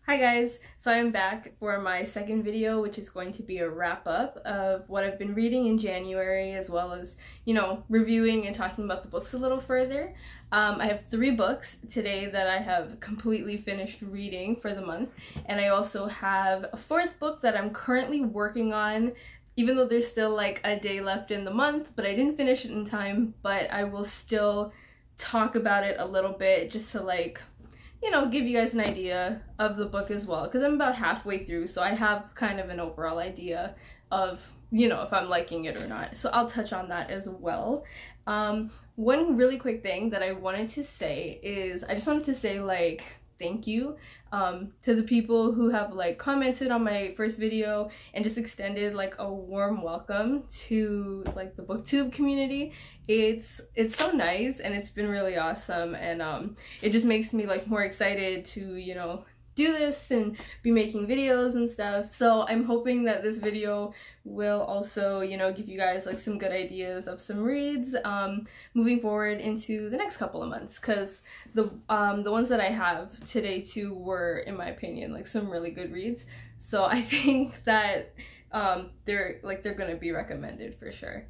Hi guys, so I'm back for my second video, which is going to be a wrap up of what I've been reading in January, as well as, reviewing and talking about the books a little further. I have 3 books today that I have completely finished reading for the month, and I also have a 4th book that I'm currently working on, even though there's still like a day left in the month, but I didn't finish it in time, but I will still talk about it a little bit just to give you guys an idea of the book as well, because I'm about halfway through, so I have kind of an overall idea of, if I'm liking it or not. So I'll touch on that as well. One really quick thing that I wanted to say is I just wanted to say thank you to the people who have commented on my first video and just extended a warm welcome to the Booktube community. It's so nice and it's been really awesome, and it just makes me more excited to do this and be making videos and stuff. So I'm hoping that this video will also give you guys some good ideas of some reads moving forward into the next couple of months, because the ones that I have today too were, in my opinion, some really good reads. So I think that they're gonna be recommended for sure.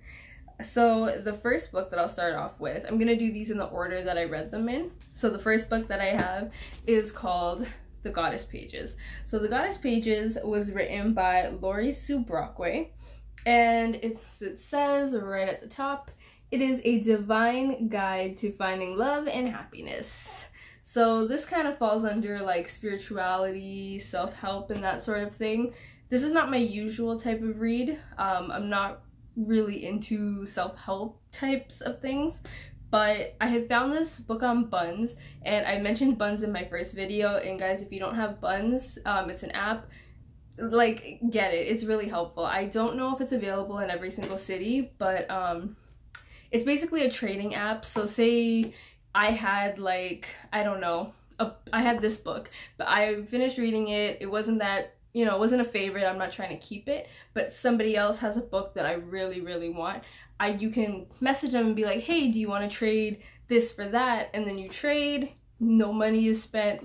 So the first book that I'll start off with, I'm gonna do these in the order that I read them in. So the first book that I have is called The Goddess Pages. So The Goddess Pages was written by Laurie Brockway, and it says right at the top, it is a divine guide to finding love and happiness. So this kind of falls under spirituality, self-help, and that sort of thing. This is not my usual type of read. I'm not really into self-help types of things, but I had found this book on Buns, and I mentioned Buns in my first video, and guys, if you don't have Buns, it's an app, get it, it's really helpful. I don't know if it's available in every single city, but it's basically a trading app. So say I had I don't know, I had this book, but I finished reading it, it wasn't that, it wasn't a favorite, I'm not trying to keep it, but somebody else has a book that I really, really want. You can message them and be like, hey, do you want to trade this for that? And then you trade, no money is spent.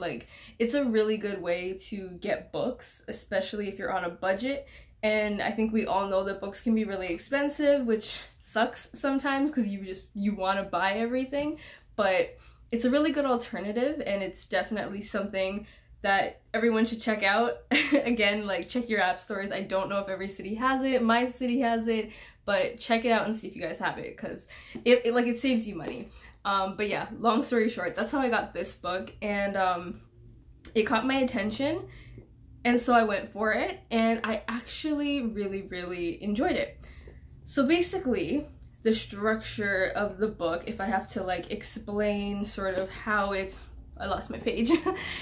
It's a really good way to get books, especially if you're on a budget. And I think we all know that books can be really expensive, which sucks sometimes because you want to buy everything, but it's a really good alternative, and it's definitely something that everyone should check out. Again, check your app stores. I don't know if every city has it. My city has it, but check it out and see if you guys have it, because it saves you money. But yeah, long story short, that's how I got this book, and it caught my attention, and so I went for it, and I actually really, really enjoyed it. So basically, the structure of the book, if I have to explain sort of how it's, I lost my page,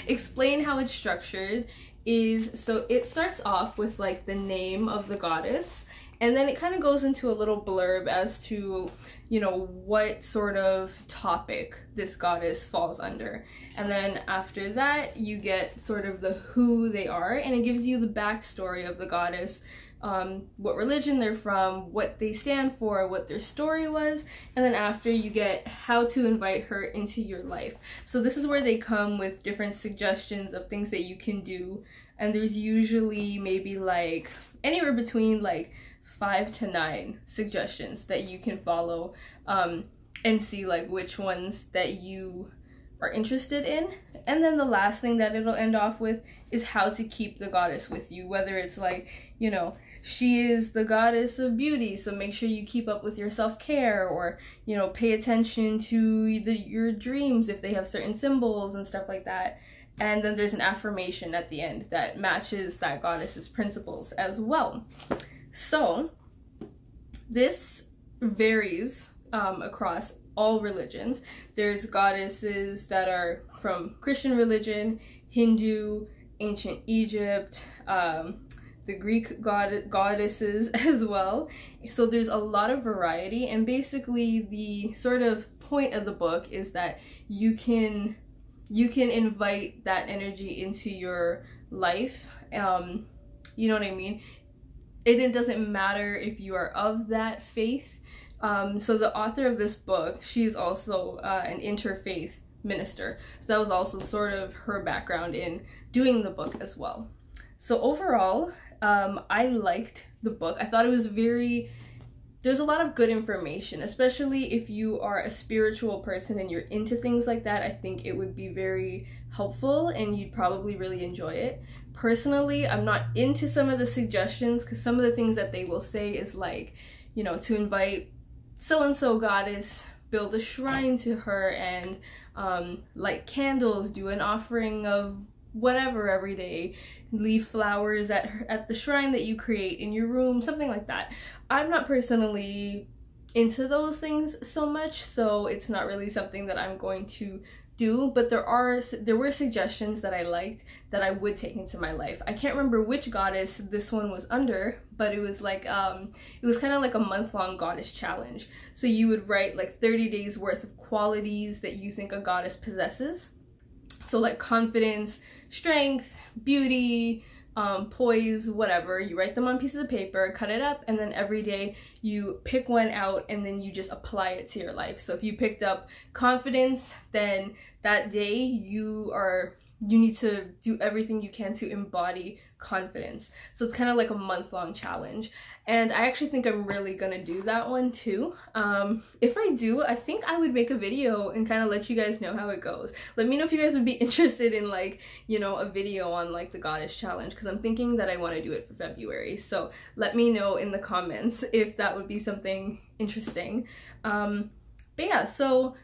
explain how it's structured, is, so it starts off with the name of the goddess, and then it kind of goes into a little blurb as to, what sort of topic this goddess falls under. And then after that, you get sort of the who they are, and it gives you the backstory of the goddess, what religion they're from, what they stand for, what their story was, and then after you get how to invite her into your life. So this is where they come with different suggestions of things that you can do, and there's usually maybe anywhere between 5 to 9 suggestions that you can follow and see which ones that you are interested in. And then the last thing that it'll end off with is how to keep the goddess with you, whether it's she is the goddess of beauty, so make sure you keep up with your self-care, or pay attention to your dreams if they have certain symbols and stuff like that. And then there's an affirmation at the end that matches that goddess's principles as well. So this varies across all religions. There's goddesses that are from Christian religion, Hindu, ancient Egypt, the Greek goddesses as well. So there's a lot of variety, and basically the sort of point of the book is that you can invite that energy into your life. You know what I mean? It doesn't matter if you are of that faith. So the author of this book, she's also an interfaith minister. So that was also sort of her background in doing the book as well. So overall, I liked the book. I thought it was there's a lot of good information, especially if you are a spiritual person and you're into things like that. I think it would be very helpful and you'd probably really enjoy it. Personally, I'm not into some of the suggestions because some of the things that they will say is like, you know, to invite so-and-so goddess, build a shrine to her, and light candles, do an offering of whatever every day, leave flowers at the shrine that you create in your room, something like that. I'm not personally into those things so much, so it's not really something that I'm going to do, but there were suggestions that I liked that I would take into my life. I can't remember which goddess this one was under, but it was like it was kind of like a month-long goddess challenge. So you would write like 30 days worth of qualities that you think a goddess possesses. So like confidence, strength, beauty, poise, whatever. You write them on pieces of paper, cut it up, and then every day you pick one out and then you just apply it to your life. So if you picked up confidence, then that day you need to do everything you can to embody confidence. So it's kind of like a month-long challenge. And I actually think I'm really gonna do that one too. If I do, I think I would make a video and kind of let you guys know how it goes. Let me know if you guys would be interested in like, you know, a video on like the goddess challenge, because I'm thinking that I want to do it for February. So let me know in the comments if that would be something interesting. But yeah, so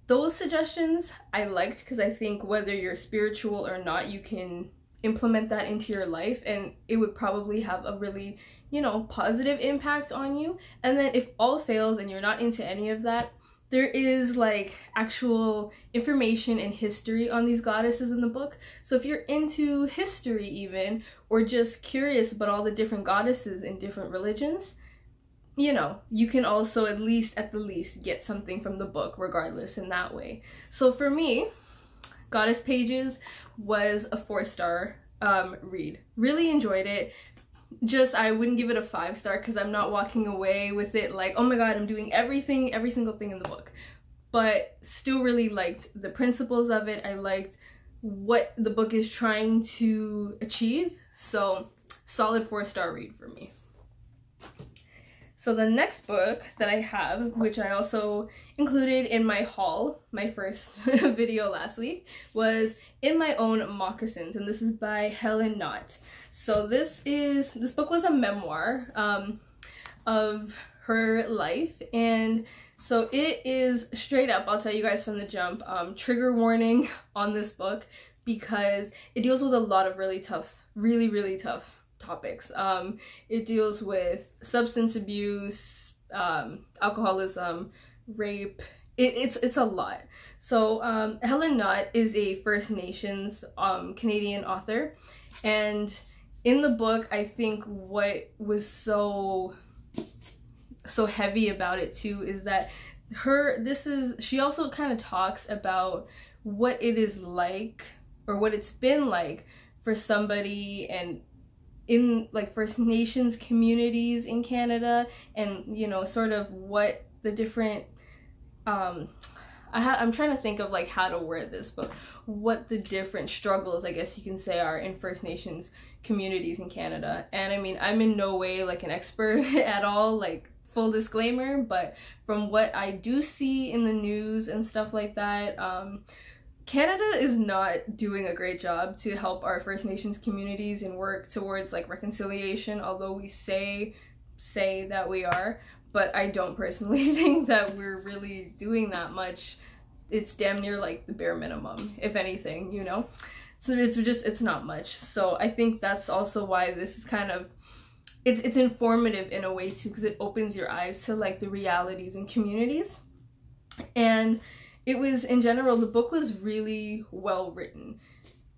those suggestions I liked because I think whether you're spiritual or not, you can implement that into your life and it would probably have a really, you know, positive impact on you. And then if all fails and you're not into any of that, there is like actual information and history on these goddesses in the book. So if you're into history even, or just curious about all the different goddesses in different religions, you know, you can also at the least get something from the book regardless in that way. So for me, Goddess Pages was a 4-star read. Really enjoyed it. Just, I wouldn't give it a 5-star because I'm not walking away with it like, oh my god, I'm doing every single thing in the book. But still really liked the principles of it. I liked what the book is trying to achieve. So solid 4-star read for me. So the next book that I have, which I also included in my haul, my first video last week, was In My Own Moccasins, and this is by Helen Knott. So this book was a memoir of her life, and so it is straight up, I'll tell you guys from the jump, trigger warning on this book because it deals with a lot of really tough, really tough topics. It deals with substance abuse, alcoholism, rape. It's a lot. So Helen Knott is a First Nations Canadian author, and in the book I think what was so heavy about it too is that she also kind of talks about what it is like, or what it's been like for somebody and in like First Nations communities in Canada, and you know, sort of what the different I'm trying to think of like how to word this, but what the different struggles, I guess you can say, are in First Nations communities in Canada. And I mean, I'm in no way like an expert at all, like full disclaimer, but from what I do see in the news and stuff like that, Canada is not doing a great job to help our First Nations communities and work towards like reconciliation, although we say that we are, but I don't personally think that we're really doing that much. It's damn near like the bare minimum, if anything, you know? So it's not much. So I think that's also why this is kind of, it's informative in a way too, because it opens your eyes to like the realities in communities. And it was, in general, the book was really well written.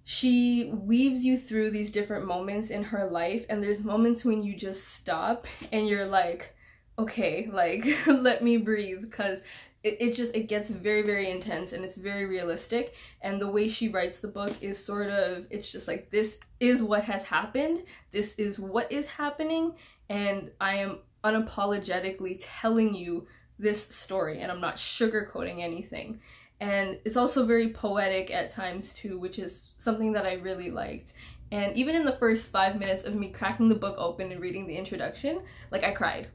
She weaves you through these different moments in her life, and there's moments when you just stop and you're like, okay, like, let me breathe, because it gets very intense and it's very realistic. And the way she writes the book is sort of, it's just like, this is what has happened, this is what is happening, and I am unapologetically telling you this story, and I'm not sugarcoating anything. and it's also very poetic at times too, which is something that I really liked. And even in the first 5 minutes of me cracking the book open and reading the introduction, like I cried.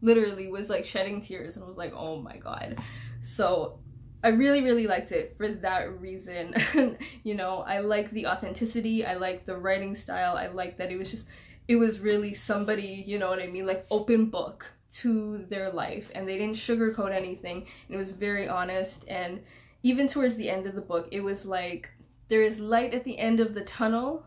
Literally was like shedding tears and was like, oh my god. So I really, really liked it for that reason. You know, I like the authenticity, I like the writing style, I like that it was really somebody, you know what I mean, like open book to their life, and they didn't sugarcoat anything, and it was very honest. And even towards the end of the book, it was like there is light at the end of the tunnel.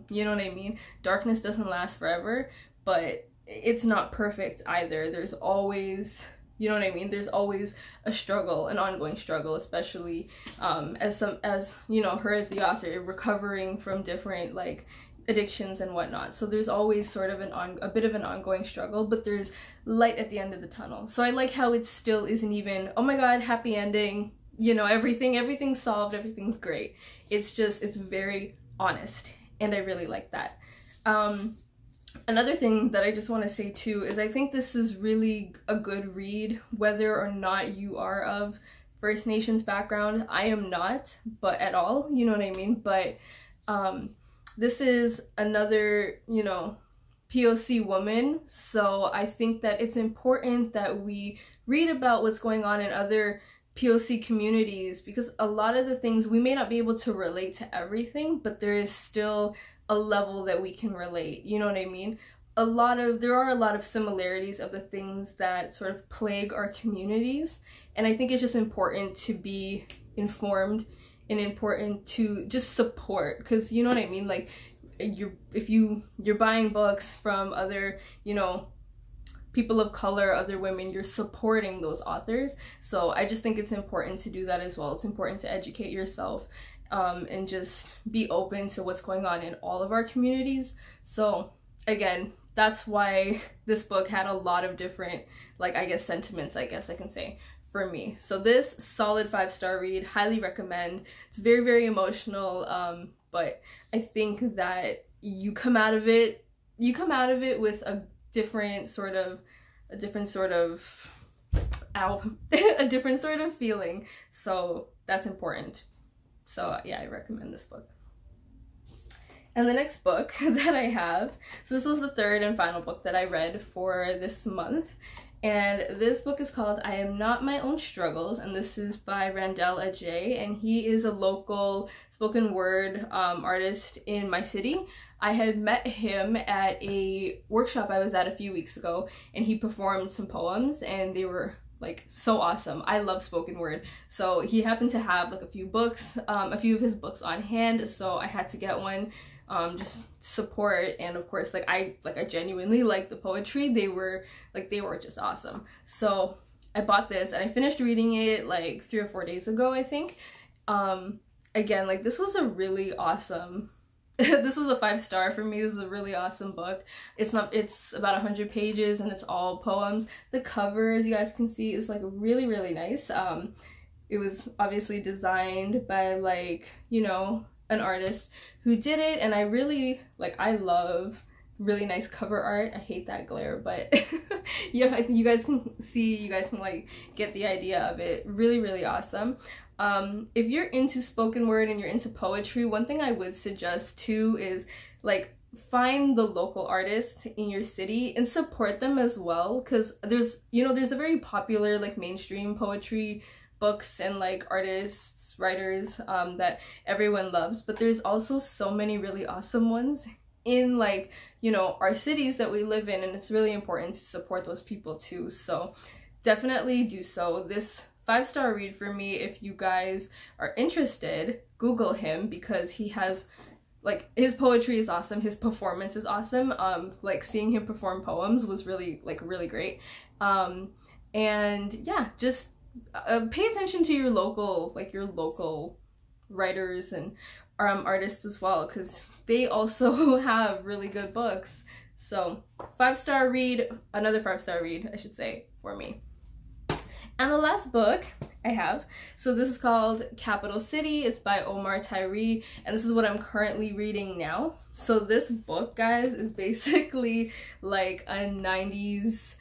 You know what I mean? Darkness doesn't last forever, but it's not perfect either. There's always, you know what I mean? There's always a struggle, an ongoing struggle, especially as you know, her as the author recovering from different like addictions and whatnot. So there's always sort of a bit of an ongoing struggle, but there's light at the end of the tunnel. So I like how it still isn't even, oh my god, happy ending, you know, everything's solved, everything's great. It's just, it's very honest, and I really like that. Another thing that I just want to say too is I think this is really a good read whether or not you are of First Nations background. I am not, but at all, you know what I mean? But this is another, you know, POC woman, so I think that it's important that we read about what's going on in other POC communities, because a lot of the things we may not be able to relate to everything, but there is still a level that we can relate, you know what I mean? There are a lot of similarities of the things that sort of plague our communities, and I think it's just important to be informed and important to just support, because you know what I mean, like if you're buying books from other, you know, people of color, other women, you're supporting those authors. So I just think it's important to do that as well. It's important to educate yourself and just be open to what's going on in all of our communities. So again, that's why this book had a lot of different, like, I guess sentiments, I guess I can say, for me. So this solid 5-star read, highly recommend. It's very, very emotional, but I think that you come out of it with a different sort of feeling. So that's important. So yeah, I recommend this book. And the next book that I have, so this was the third and final book that I read for this month, and this book is called I Am Not My Own Struggles, and this is by Randell Adjei, and he is a local spoken word artist in my city. I had met him at a workshop I was at a few weeks ago, and he performed some poems, and they were like so awesome. I love spoken word, so he happened to have like a few of his books on hand, so I had to get one. Just support, and of course I genuinely like the poetry. They were just awesome. So I bought this and I finished reading it like 3 or 4 days ago, I think. Again, like this was a really awesome this was a 5-star for me. This is a really awesome book. It's about 100 pages and it's all poems. The cover, as you guys can see, is like really, really nice. It was obviously designed by, like, you know, an artist who did it, and I really I love really nice cover art. I hate that glare, but yeah, you guys can like get the idea of it. Really, really awesome. If you're into spoken word and you're into poetry, one thing I would suggest too is like find the local artists in your city and support them as well, because there's a very popular like mainstream poetry books and like artists, writers that everyone loves, but there's also so many really awesome ones in, like, you know, our cities that we live in, and it's really important to support those people too. So definitely do so. This 5-star read for me. If you guys are interested, Google him, because he has, like, his poetry is awesome, his performance is awesome. Like seeing him perform poems was really great. And yeah, just pay attention to your local writers and artists as well, because they also have really good books. So 5-star read, another 5-star read, I should say, for me. And the last book I have, so this is called Capital City. It's by Omar Tyree, and this is what I'm currently reading now. So this book, guys, is basically like a 90s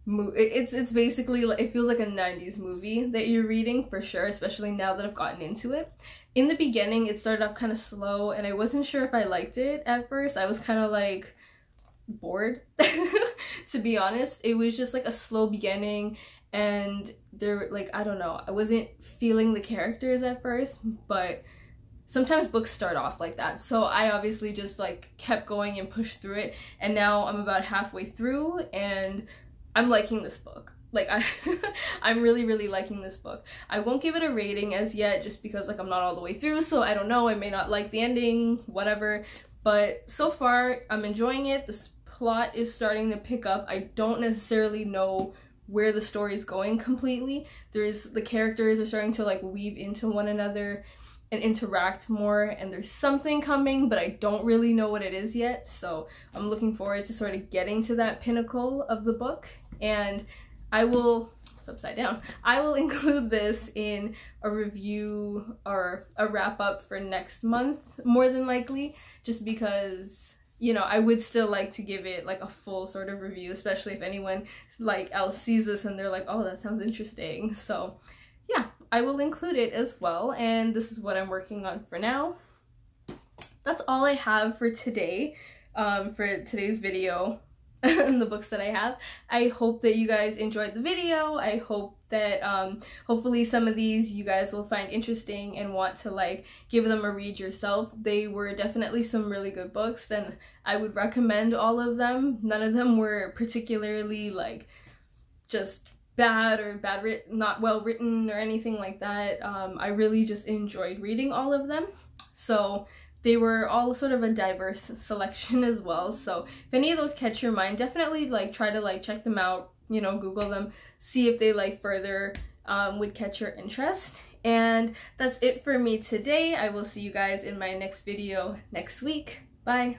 it's basically like, it feels like a 90s movie that you're reading for sure, especially now that I've gotten into it. In the beginning, it started off kind of slow, and I wasn't sure if I liked it at first. I was kind of like bored, to be honest. It was just like a slow beginning, and there, like, I don't know, I wasn't feeling the characters at first, but sometimes books start off like that. So I obviously just like kept going and pushed through it, and now I'm about halfway through and I'm liking this book. Like, I'm really, really liking this book. I won't give it a rating as yet, just because like I'm not all the way through, so I don't know, I may not like the ending, whatever. But so far, I'm enjoying it. The plot is starting to pick up. I don't necessarily know where the story is going completely. The characters are starting to like weave into one another and interact more, and there's something coming, but I don't really know what it is yet. So I'm looking forward to sort of getting to that pinnacle of the book, and I will, it's upside down, I will include this in a review or a wrap up for next month, more than likely, just because, you know, I would still like to give it like a full sort of review, especially if anyone like else sees this and they're like, oh, that sounds interesting. So yeah, I will include it as well, and this is what I'm working on for now. That's all I have for today, for today's video. And the books that I have. I hope that you guys enjoyed the video. I hope that hopefully some of these you guys will find interesting and want to like give them a read yourself. They were definitely some really good books, and I would recommend all of them. None of them were particularly like just bad or not well written or anything like that. I really just enjoyed reading all of them. So they were all sort of a diverse selection as well. So if any of those catch your mind, definitely like try to like check them out, you know, Google them, see if they like further would catch your interest. And that's it for me today. I will see you guys in my next video next week. Bye.